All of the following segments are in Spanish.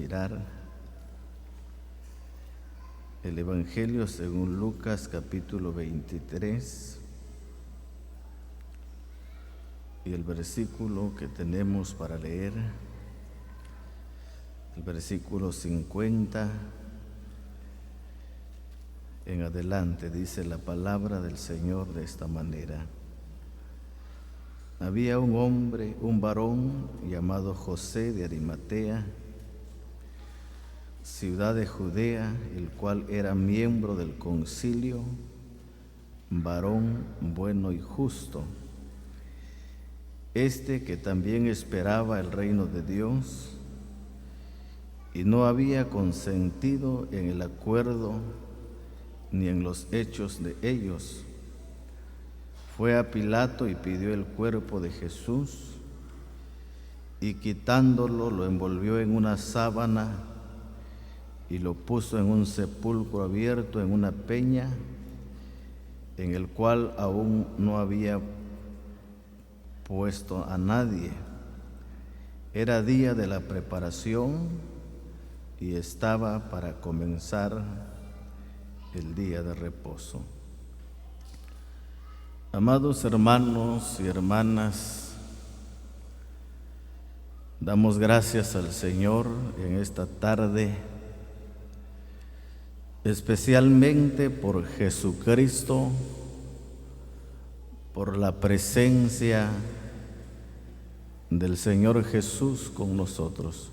mirar el Evangelio según Lucas capítulo 23 y el versículo que tenemos para leer, el versículo 50 en adelante. Dice la palabra del Señor de esta manera: había un hombre, un varón llamado José de Arimatea, ciudad de Judea, el cual era miembro del concilio, varón bueno y justo, que también esperaba el reino de Dios y no había consentido en el acuerdo ni en los hechos de ellos. Fue a Pilato y pidió el cuerpo de Jesús, y quitándolo lo envolvió en una sábana y lo puso en un sepulcro abierto en una peña, en el cual aún no había puesto a nadie. Era día de la preparación y estaba para comenzar el día de reposo. Amados hermanos y hermanas, damos gracias al Señor en esta tarde, especialmente por Jesucristo, por la presencia del Señor Jesús con nosotros,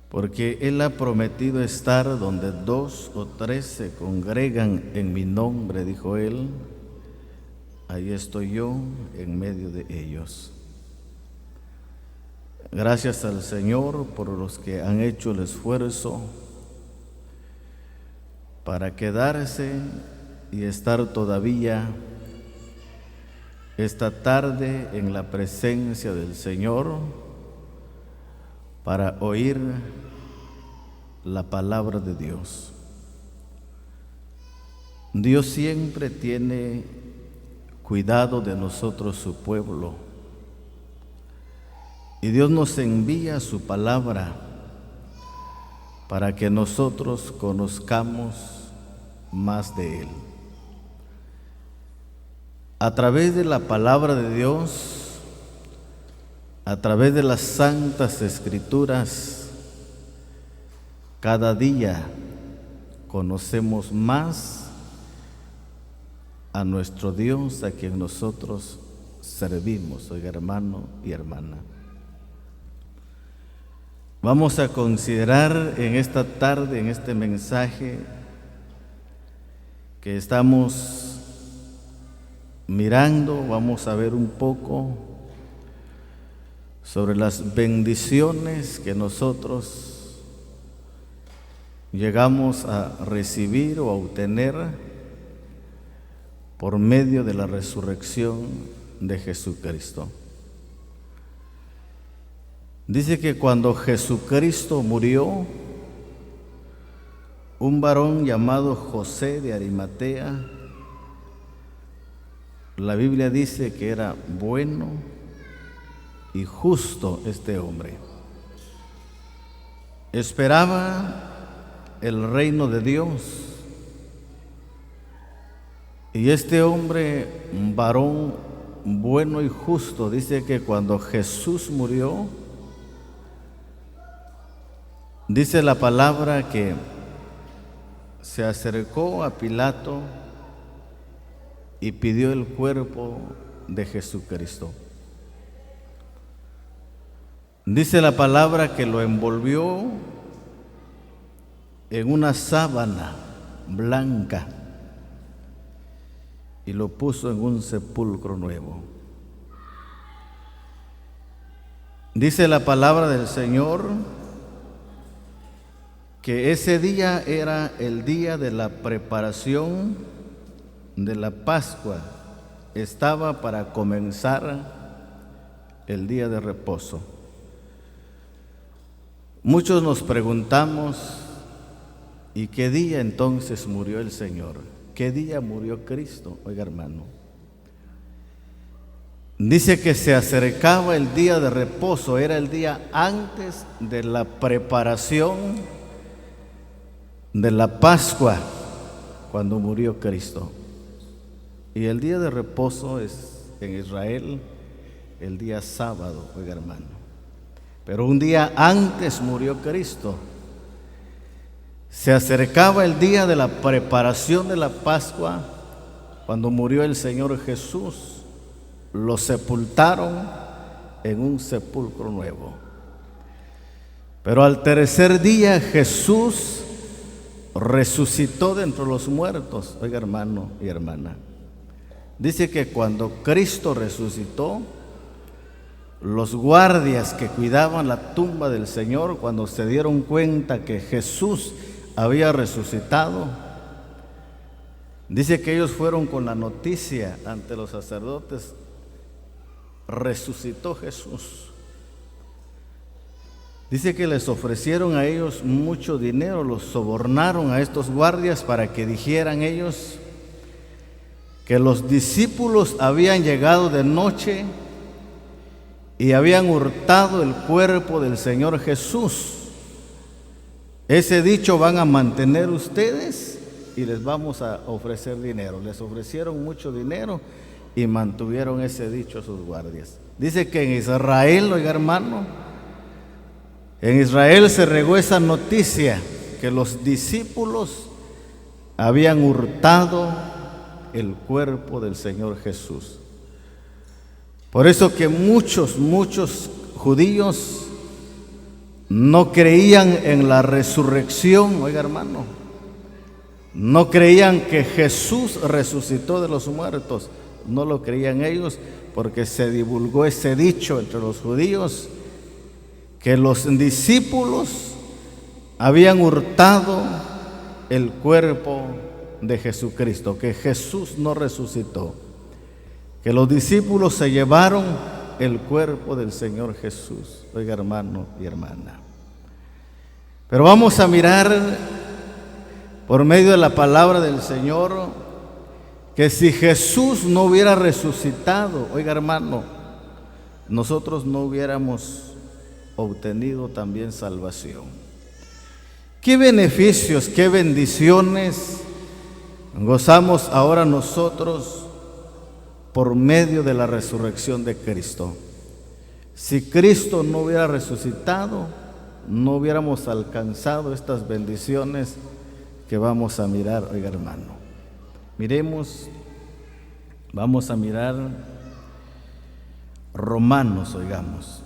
porque Él ha prometido estar donde 2 o 3 se congregan en mi nombre, dijo Él, ahí estoy yo en medio de ellos. Gracias al Señor por los que han hecho el esfuerzo para quedarse y estar todavía esta tarde en la presencia del Señor para oír la palabra de Dios. Dios siempre tiene cuidado de nosotros, su pueblo, y Dios nos envía su palabra para que nosotros conozcamos más de Él. A través de la palabra de Dios, a través de las santas escrituras, cada día conocemos más a nuestro Dios, a quien nosotros servimos, oiga, hermano y hermana. Vamos a considerar en esta tarde, en este mensaje que estamos mirando, vamos a ver un poco sobre las bendiciones que nosotros llegamos a recibir o a obtener por medio de la resurrección de Jesucristo. Dice que cuando Jesucristo murió, un varón llamado José de Arimatea, la Biblia dice que era bueno y justo este hombre. Esperaba el reino de Dios. Y este hombre, un varón bueno y justo, dice que cuando Jesús murió, dice la palabra que se acercó a Pilato y pidió el cuerpo de Jesucristo. Dice la palabra que lo envolvió en una sábana blanca y lo puso en un sepulcro nuevo. Dice la palabra del Señor que ese día era el día de la preparación de la Pascua. Estaba para comenzar el día de reposo. Muchos nos preguntamos, ¿y qué día entonces murió el Señor? ¿Qué día murió Cristo? Oiga, hermano, Dice que se acercaba el día de reposo, era el día antes de la preparación de la Pascua, cuando murió Cristo. Y el día de reposo es en Israel el día sábado, oiga hermano. Pero un día antes murió Cristo. Se acercaba el día de la preparación de la Pascua, cuando murió el Señor Jesús. Lo sepultaron en un sepulcro nuevo. Pero al tercer día Jesús resucitó de entre los muertos. Oiga hermano y hermana, dice que cuando Cristo resucitó, los guardias que cuidaban la tumba del Señor, cuando se dieron cuenta que Jesús había resucitado, dice que ellos fueron con la noticia ante los sacerdotes: resucitó Jesús. Dice que les ofrecieron a ellos mucho dinero, los sobornaron a estos guardias para que dijeran ellos que los discípulos habían llegado de noche y habían hurtado el cuerpo del Señor Jesús. Ese dicho van a mantener ustedes y les vamos a ofrecer dinero. Les ofrecieron mucho dinero y mantuvieron ese dicho a sus guardias. Dice que en Israel, oiga hermano, en Israel se regó esa noticia que los discípulos habían hurtado el cuerpo del Señor Jesús. Por eso que muchos judíos no creían en la resurrección, oiga hermano, no creían que Jesús resucitó de los muertos. No lo creían ellos, porque se divulgó ese dicho entre los judíos que los discípulos habían hurtado el cuerpo de Jesucristo, que Jesús no resucitó, que los discípulos se llevaron el cuerpo del Señor Jesús. Oiga hermano y hermana, pero vamos a mirar por medio de la palabra del Señor que si Jesús no hubiera resucitado, oiga hermano, nosotros no hubiéramos obtenido también salvación. ¿Qué beneficios, qué bendiciones gozamos ahora nosotros por medio de la resurrección de Cristo? Si Cristo no hubiera resucitado, no hubiéramos alcanzado estas bendiciones que vamos a mirar, oiga hermano. Miremos, vamos a mirar Romanos, oigamos.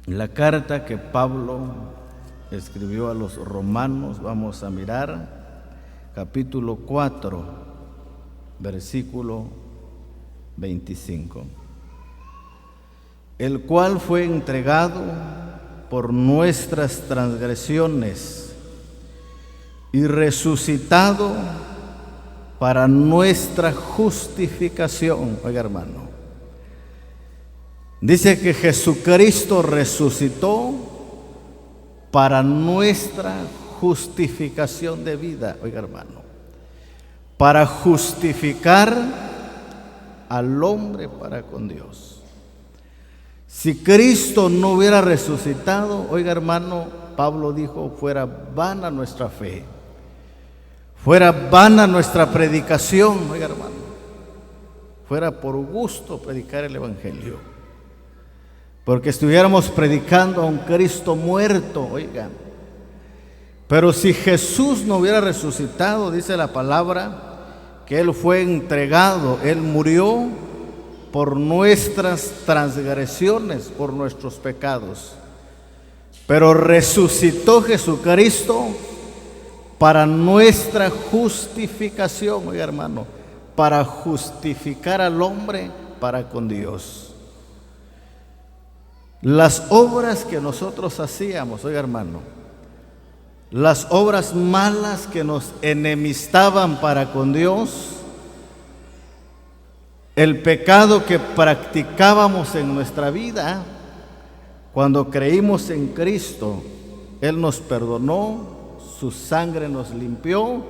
La carta que Pablo escribió a los romanos, vamos a mirar capítulo 4, versículo 25. El cual fue entregado por nuestras transgresiones y resucitado para nuestra justificación. Oiga hermano, dice que Jesucristo resucitó para nuestra justificación de vida. Oiga hermano, para justificar al hombre para con Dios. Si Cristo no hubiera resucitado, oiga hermano, Pablo dijo, fuera vana nuestra fe, fuera vana nuestra predicación, oiga hermano, fuera por gusto predicar el Evangelio, porque estuviéramos predicando a un Cristo muerto, oigan. Pero si Jesús no hubiera resucitado, dice la palabra, que Él fue entregado, Él murió por nuestras transgresiones, por nuestros pecados, pero resucitó Jesucristo para nuestra justificación, oiga hermano, para justificar al hombre para con Dios. Las obras que nosotros hacíamos, oiga hermano, las obras malas que nos enemistaban para con Dios, el pecado que practicábamos en nuestra vida, cuando creímos en Cristo, Él nos perdonó, su sangre nos limpió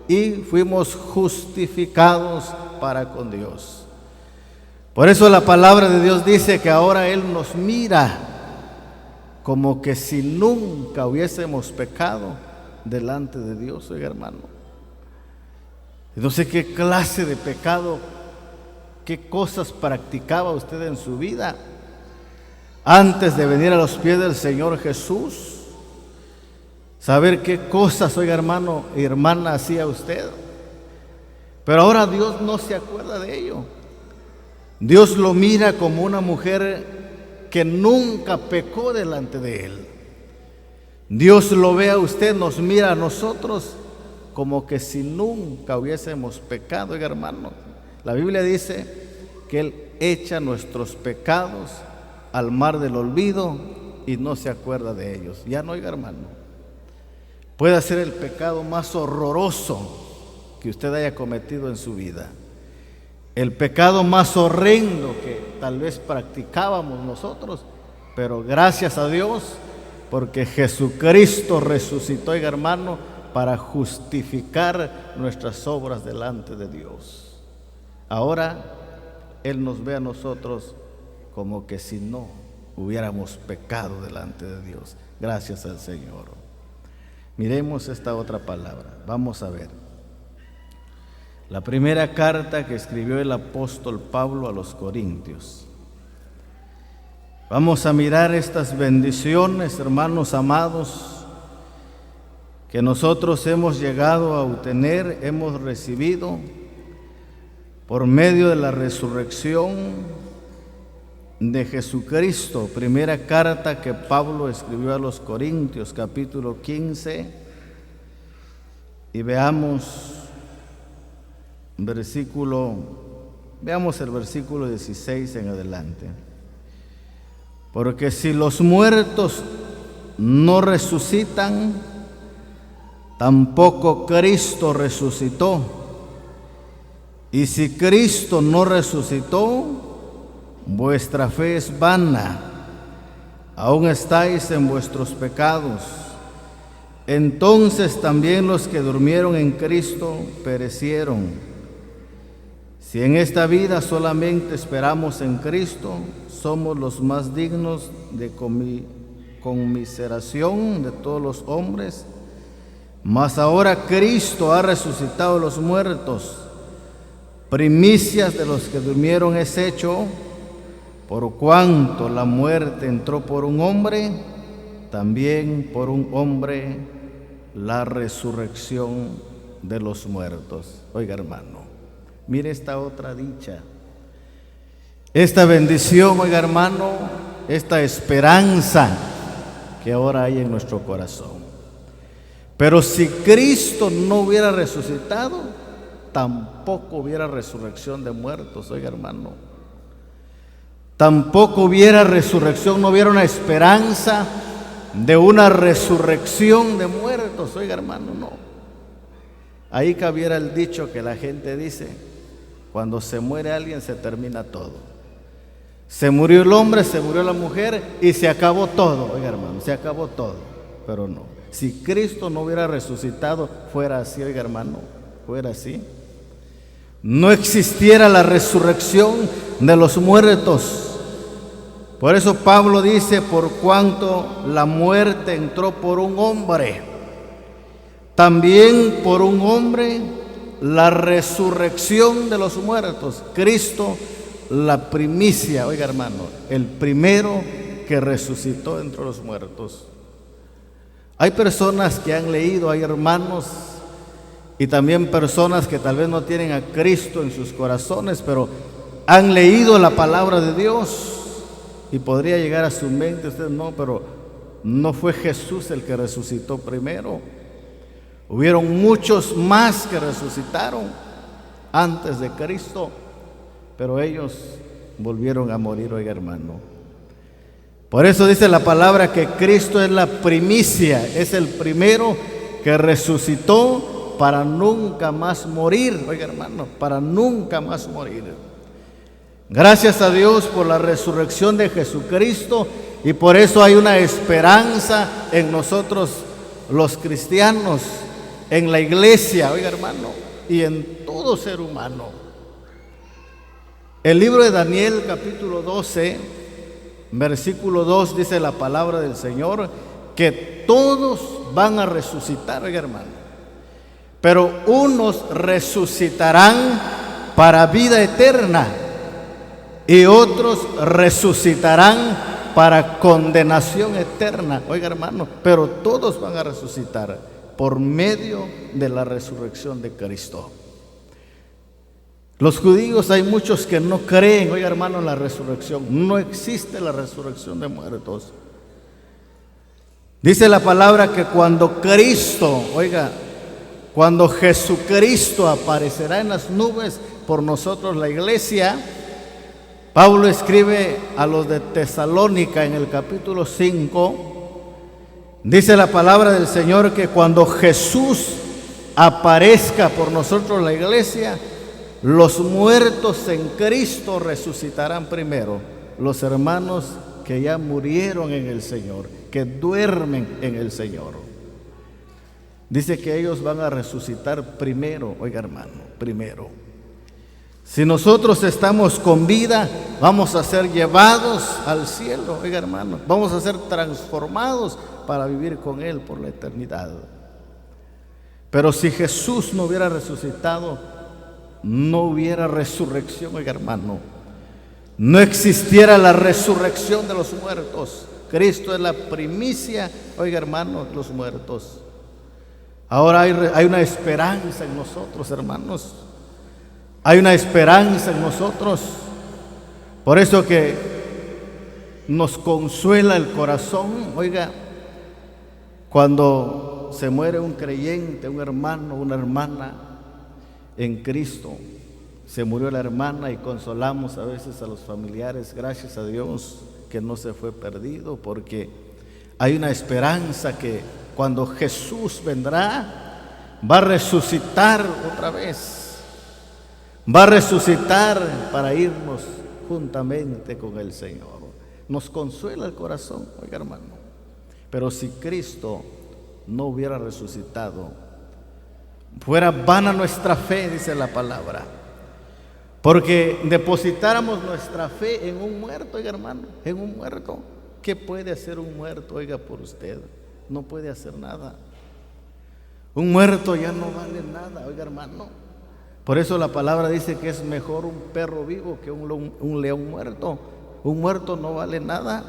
y fuimos justificados para con Dios. Por eso la palabra de Dios dice que ahora Él nos mira como que si nunca hubiésemos pecado delante de Dios, oiga hermano. No sé qué clase de pecado, qué cosas practicaba usted en su vida antes de venir a los pies del Señor Jesús. Saber qué cosas, oiga hermano y hermana, hacía usted. Pero ahora Dios no se acuerda de ello. Dios lo mira como una mujer que nunca pecó delante de Él. Dios lo ve a usted, nos mira a nosotros como que si nunca hubiésemos pecado, oiga hermano. La Biblia dice que Él echa nuestros pecados al mar del olvido y no se acuerda de ellos. Ya no, oiga hermano. Puede ser el pecado más horroroso que usted haya cometido en su vida. El pecado más horrendo que tal vez practicábamos nosotros, pero gracias a Dios, porque Jesucristo resucitó, oiga hermano, para justificar nuestras obras delante de Dios. Ahora Él nos ve a nosotros como que si no hubiéramos pecado delante de Dios. Gracias al Señor. Miremos esta otra palabra. Vamos a ver. La primera carta que escribió el apóstol Pablo a los Corintios. Vamos a mirar estas bendiciones, hermanos amados, que nosotros hemos llegado a obtener, hemos recibido por medio de la resurrección de Jesucristo. Primera carta que Pablo escribió a los Corintios, capítulo 15, y veamos el versículo 16 en adelante. Porque si los muertos no resucitan, tampoco Cristo resucitó. Y si Cristo no resucitó, vuestra fe es vana, aún estáis en vuestros pecados. Entonces también los que durmieron en Cristo perecieron. Si en esta vida solamente esperamos en Cristo, somos los más dignos de conmiseración de todos los hombres. Mas ahora Cristo ha resucitado a los muertos, primicias de los que durmieron es hecho, por cuanto la muerte entró por un hombre, también por un hombre la resurrección de los muertos. Oiga hermano, mire esta otra dicha, esta bendición, oiga hermano, esta esperanza que ahora hay en nuestro corazón. Pero si Cristo no hubiera resucitado, tampoco hubiera resurrección de muertos, oiga hermano. Tampoco hubiera resurrección, no hubiera una esperanza de una resurrección de muertos, oiga hermano, no. Ahí cabiera el dicho que la gente dice: cuando se muere alguien se termina todo. Se murió el hombre, se murió la mujer y se acabó todo, oiga hermano, se acabó todo. Pero no, si Cristo no hubiera resucitado, fuera así, oiga hermano, fuera así. No existiera la resurrección de los muertos. Por eso Pablo dice: por cuanto la muerte entró por un hombre, también por un hombre la resurrección de los muertos. Cristo, la primicia, oiga hermano, el primero que resucitó entre los muertos. Hay personas que han leído, hay hermanos y también personas que tal vez no tienen a Cristo en sus corazones, pero han leído la palabra de Dios. Y podría llegar a su mente: usted no, pero no fue Jesús el que resucitó primero. Hubieron muchos más que resucitaron antes de Cristo, pero ellos volvieron a morir, oiga hermano. Por eso dice la palabra que Cristo es la primicia, es el primero que resucitó para nunca más morir, oiga hermano, para nunca más morir. Gracias a Dios por la resurrección de Jesucristo, y por eso hay una esperanza en nosotros los cristianos, en la iglesia, oiga hermano, y en todo ser humano. El libro de Daniel, capítulo 12, versículo 2, dice la palabra del Señor, que todos van a resucitar, oiga hermano, pero unos resucitarán para vida eterna y otros resucitarán para condenación eterna, oiga hermano, pero todos van a resucitar por medio de la resurrección de Cristo. Los judíos, hay muchos que no creen, oiga hermano, en la resurrección. No existe la resurrección de muertos. Dice la palabra que cuando Cristo, oiga, cuando Jesucristo aparecerá en las nubes por nosotros, la iglesia, Pablo escribe a los de Tesalónica en el capítulo 5, dice la palabra del Señor que cuando Jesús aparezca por nosotros, la iglesia, los muertos en Cristo resucitarán primero, los hermanos que ya murieron en el Señor, que duermen en el Señor. Dice que ellos van a resucitar primero, oiga hermano, primero. Si nosotros estamos con vida, vamos a ser llevados al cielo, oiga hermano, vamos a ser transformados para vivir con Él por la eternidad. Pero si Jesús no hubiera resucitado, no hubiera resurrección, oiga hermano. No existiera la resurrección de los muertos. Cristo es la primicia, oiga hermano, de los muertos. Ahora hay una esperanza en nosotros, hermanos. Hay una esperanza en nosotros. Por eso que nos consuela el corazón, oiga, cuando se muere un creyente, un hermano, una hermana en Cristo. Se murió la hermana y consolamos a veces a los familiares, gracias a Dios que no se fue perdido, porque hay una esperanza que cuando Jesús vendrá, va a resucitar otra vez, va a resucitar para irnos juntamente con el Señor. Nos consuela el corazón, oiga hermano, pero si Cristo no hubiera resucitado, fuera vana nuestra fe, dice la palabra, porque depositáramos nuestra fe en un muerto, oiga hermano, en un muerto. ¿Qué puede hacer un muerto, oiga, por usted? No puede hacer nada. Un muerto ya no vale nada, oiga hermano. Por eso la palabra dice que es mejor un perro vivo que un león muerto. Un muerto no vale nada.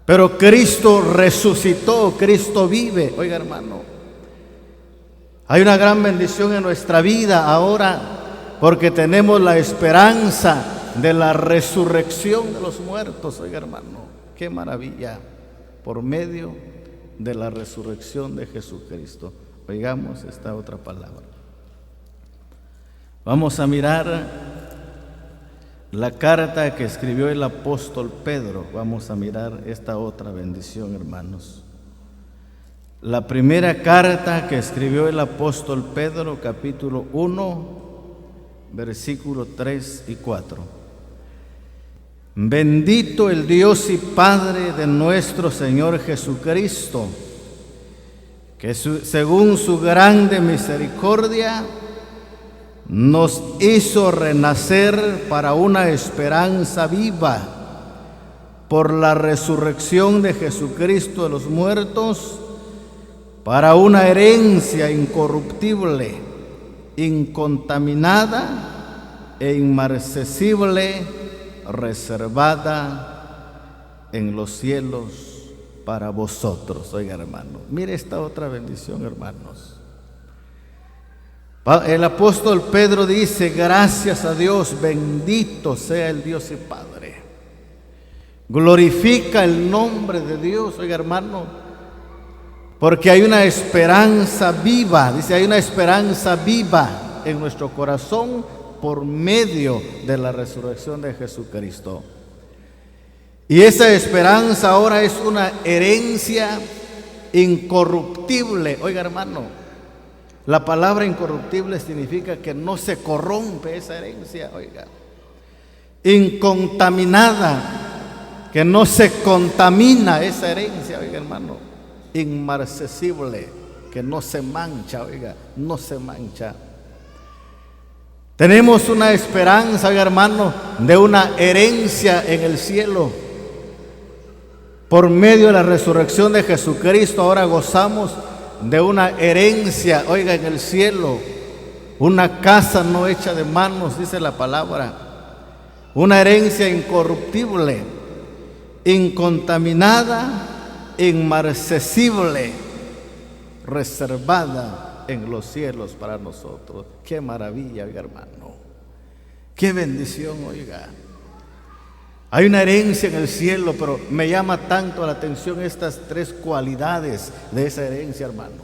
Pero Cristo resucitó, Cristo vive, oiga hermano. Hay una gran bendición en nuestra vida ahora, porque tenemos la esperanza de la resurrección de los muertos, oiga hermano. Qué maravilla, por medio de la resurrección de Jesucristo. Oigamos esta otra palabra. Vamos a mirar la carta que escribió el apóstol Pedro. Vamos a mirar esta otra bendición, hermanos. La primera carta que escribió el apóstol Pedro, capítulo 1, versículos 3 y 4. Bendito el Dios y Padre de nuestro Señor Jesucristo, que según su grande misericordia nos hizo renacer para una esperanza viva por la resurrección de Jesucristo de los muertos, para una herencia incorruptible, incontaminada e inmarcesible, reservada en los cielos para vosotros. Oiga hermano, mire esta otra bendición, hermanos. El apóstol Pedro dice: gracias a Dios, bendito sea el Dios y Padre. Glorifica el nombre de Dios, oiga hermano, porque hay una esperanza viva, dice, hay una esperanza viva en nuestro corazón por medio de la resurrección de Jesucristo. Y esa esperanza ahora es una herencia incorruptible. Oiga hermano, la palabra incorruptible significa que no se corrompe esa herencia, oiga. Incontaminada, que no se contamina esa herencia, oiga hermano. Inmarcesible, que no se mancha, oiga, no se mancha. Tenemos una esperanza, oiga, hermano, de una herencia en el cielo. Por medio de la resurrección de Jesucristo, ahora gozamos de una herencia, oiga, en el cielo. Una casa no hecha de manos, dice la palabra. Una herencia incorruptible, incontaminada, inmarcesible, reservada en los cielos para nosotros. Qué maravilla, oiga, hermano. Qué bendición, oiga. Hay una herencia en el cielo, pero me llama tanto la atención estas tres cualidades de esa herencia, hermano.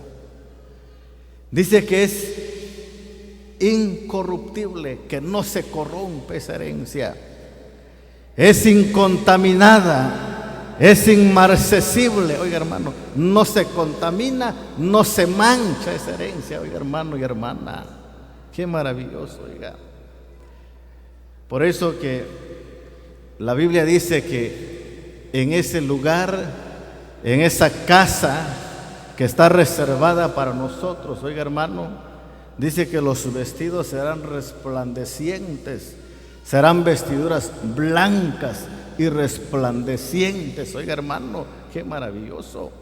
Dice que es incorruptible, que no se corrompe esa herencia. Es incontaminada, es inmarcesible, oiga, hermano. No se contamina, no se mancha esa herencia, oiga, hermano y hermana. Qué maravilloso, oiga. Por eso que la Biblia dice que en ese lugar, en esa casa que está reservada para nosotros, oiga, hermano, dice que los vestidos serán resplandecientes, serán vestiduras blancas y resplandecientes, oiga, hermano, qué maravilloso.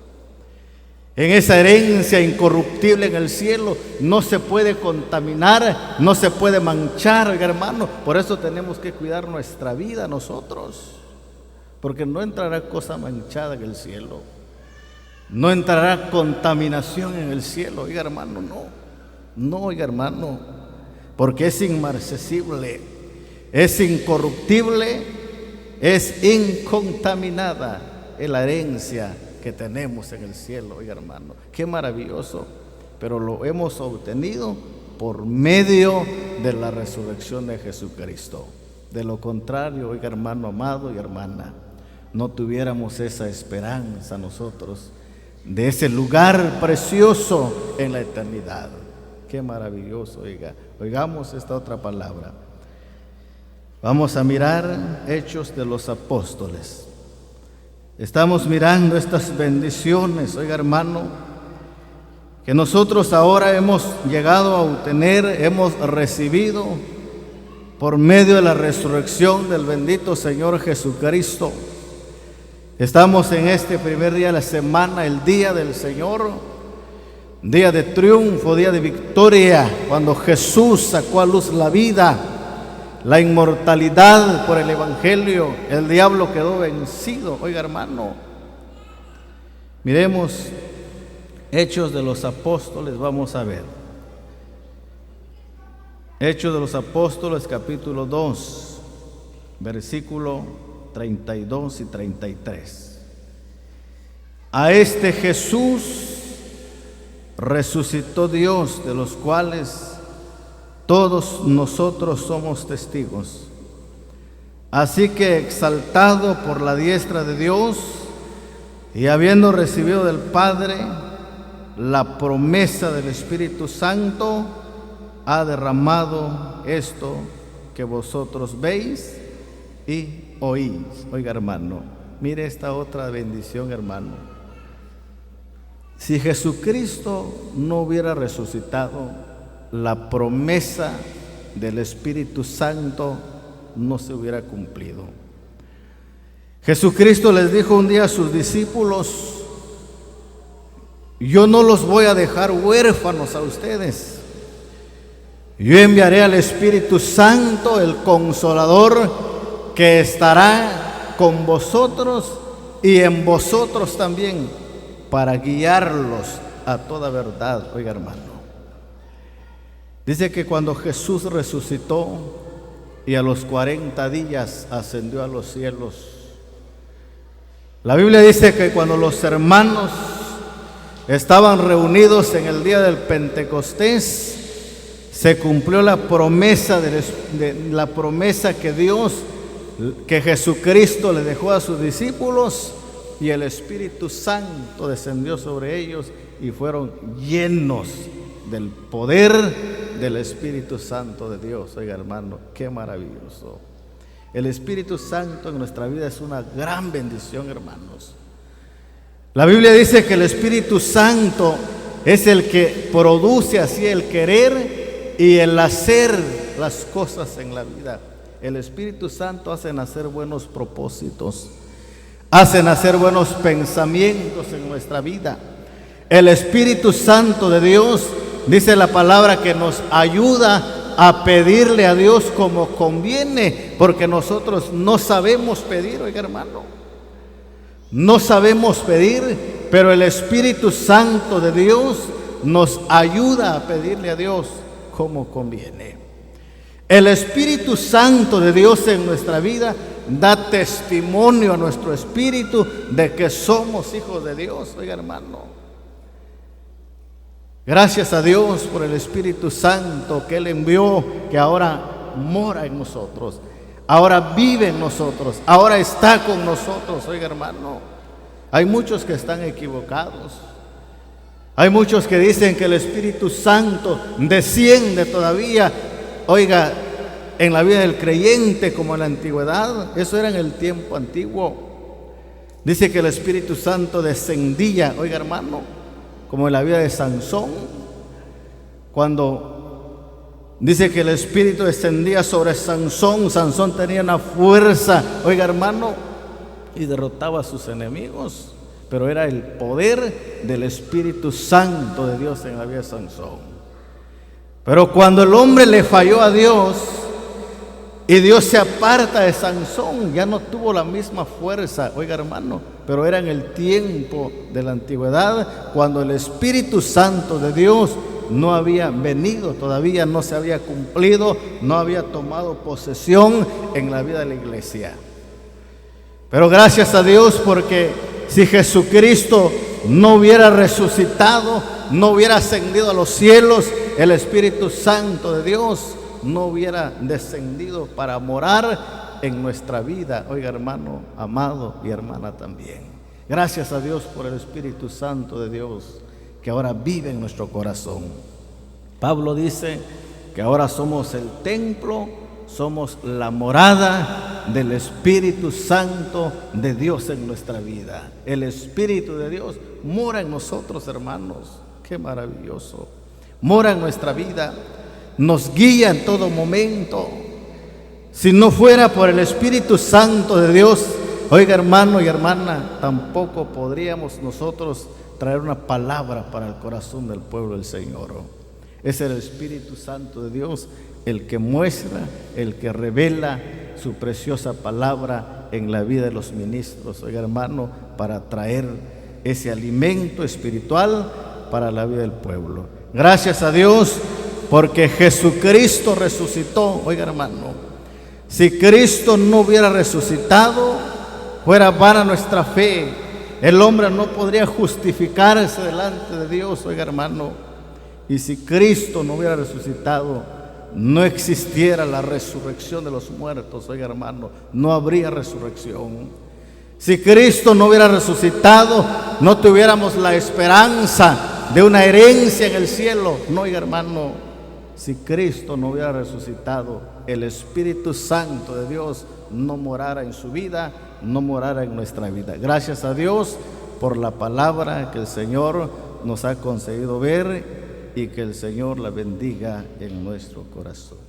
En esa herencia incorruptible en el cielo no se puede contaminar, no se puede manchar, oiga, hermano. Por eso tenemos que cuidar nuestra vida nosotros, porque no entrará cosa manchada en el cielo, no entrará contaminación en el cielo, oiga, hermano, no, oiga, hermano, porque es inmarcesible, es incorruptible, es incontaminada, es la herencia que tenemos en el cielo, oiga, hermano. Qué maravilloso, pero lo hemos obtenido por medio de la resurrección de Jesucristo. De lo contrario, oiga, hermano amado y hermana, no tuviéramos esa esperanza nosotros de ese lugar precioso en la eternidad. Qué maravilloso, oiga. Oigamos esta otra palabra. Vamos a mirar Hechos de los Apóstoles. Estamos mirando estas bendiciones, oiga, hermano, que nosotros ahora hemos llegado a obtener, hemos recibido por medio de la resurrección del bendito Señor Jesucristo. Estamos en este primer día de la semana, el día del Señor, día de triunfo, día de victoria, cuando Jesús sacó a luz la vida, la inmortalidad por el Evangelio. El diablo quedó vencido, oiga, hermano. Miremos Hechos de los Apóstoles, vamos a ver. Hechos de los Apóstoles, capítulo 2, versículo 32 y 33. A este Jesús resucitó Dios, de los cuales todos nosotros somos testigos. Así que, exaltado por la diestra de Dios y habiendo recibido del Padre la promesa del Espíritu Santo, ha derramado esto que vosotros veis y oís. Oiga, hermano, mire esta otra bendición, hermano. Si Jesucristo no hubiera resucitado, la promesa del Espíritu Santo no se hubiera cumplido. Jesucristo les dijo un día a sus discípulos: yo no los voy a dejar huérfanos a ustedes. Yo enviaré al Espíritu Santo, el Consolador, que estará con vosotros y en vosotros también, para guiarlos a toda verdad. Oiga, hermano, dice que cuando Jesús resucitó y a los 40 días ascendió a los cielos, la Biblia dice que cuando los hermanos estaban reunidos en el día del Pentecostés, se cumplió la promesa la promesa que Dios, que Jesucristo le dejó a sus discípulos, y el Espíritu Santo descendió sobre ellos y fueron llenos del poder del Espíritu Santo de Dios. Oiga, hermano, qué maravilloso. El Espíritu Santo en nuestra vida es una gran bendición, hermanos. La Biblia dice que el Espíritu Santo es el que produce así el querer y el hacer las cosas en la vida. El Espíritu Santo hace nacer buenos propósitos, hace nacer buenos pensamientos en nuestra vida. El Espíritu Santo de Dios, dice la palabra, que nos ayuda a pedirle a Dios como conviene, porque nosotros no sabemos pedir, oiga hermano, no sabemos pedir, pero el Espíritu Santo de Dios nos ayuda a pedirle a Dios como conviene. El Espíritu Santo de Dios en nuestra vida da testimonio a nuestro espíritu de que somos hijos de Dios, oiga hermano. Gracias a Dios por el Espíritu Santo que Él envió, que ahora mora en nosotros, ahora vive en nosotros, ahora está con nosotros, oiga hermano. Hay muchos que están equivocados. Hay muchos que dicen que el Espíritu Santo desciende todavía, oiga, en la vida del creyente como en la antigüedad. Eso era en el tiempo antiguo. Dice que el Espíritu Santo descendía, oiga hermano, como en la vida de Sansón, cuando dice que el Espíritu descendía sobre Sansón. Sansón tenía una fuerza, oiga hermano, y derrotaba a sus enemigos, pero era el poder del Espíritu Santo de Dios en la vida de Sansón. Pero cuando el hombre le falló a Dios y Dios se aparta de Sansón, ya no tuvo la misma fuerza, oiga hermano, pero era en el tiempo de la antigüedad, cuando el Espíritu Santo de Dios no había venido, todavía no se había cumplido, no había tomado posesión en la vida de la iglesia. Pero gracias a Dios, porque si Jesucristo no hubiera resucitado, no hubiera ascendido a los cielos, el Espíritu Santo de Dios no hubiera descendido para morar en nuestra vida, oiga hermano, amado y hermana también. Gracias a Dios por el Espíritu Santo de Dios que ahora vive en nuestro corazón. Pablo dice que ahora somos el templo, somos la morada del Espíritu Santo de Dios en nuestra vida. El Espíritu de Dios mora en nosotros, hermanos. Qué maravilloso. Mora en nuestra vida, nos guía en todo momento. Si no fuera por el Espíritu Santo de Dios, oiga hermano y hermana, tampoco podríamos nosotros traer una palabra para el corazón del pueblo del Señor. Es el Espíritu Santo de Dios el que muestra, el que revela su preciosa palabra en la vida de los ministros, oiga hermano, para traer ese alimento espiritual para la vida del pueblo. Gracias a Dios porque Jesucristo resucitó, oiga hermano. Si Cristo no hubiera resucitado, fuera vana nuestra fe. El hombre no podría justificarse delante de Dios, oiga hermano. Y si Cristo no hubiera resucitado, no existiera la resurrección de los muertos, oiga hermano, no habría resurrección. Si Cristo no hubiera resucitado, no tuviéramos la esperanza de una herencia en el cielo. No, oiga hermano, si Cristo no hubiera resucitado, el Espíritu Santo de Dios no morara en su vida, no morara en nuestra vida. Gracias a Dios por la palabra que el Señor nos ha concedido ver, y que el Señor la bendiga en nuestro corazón.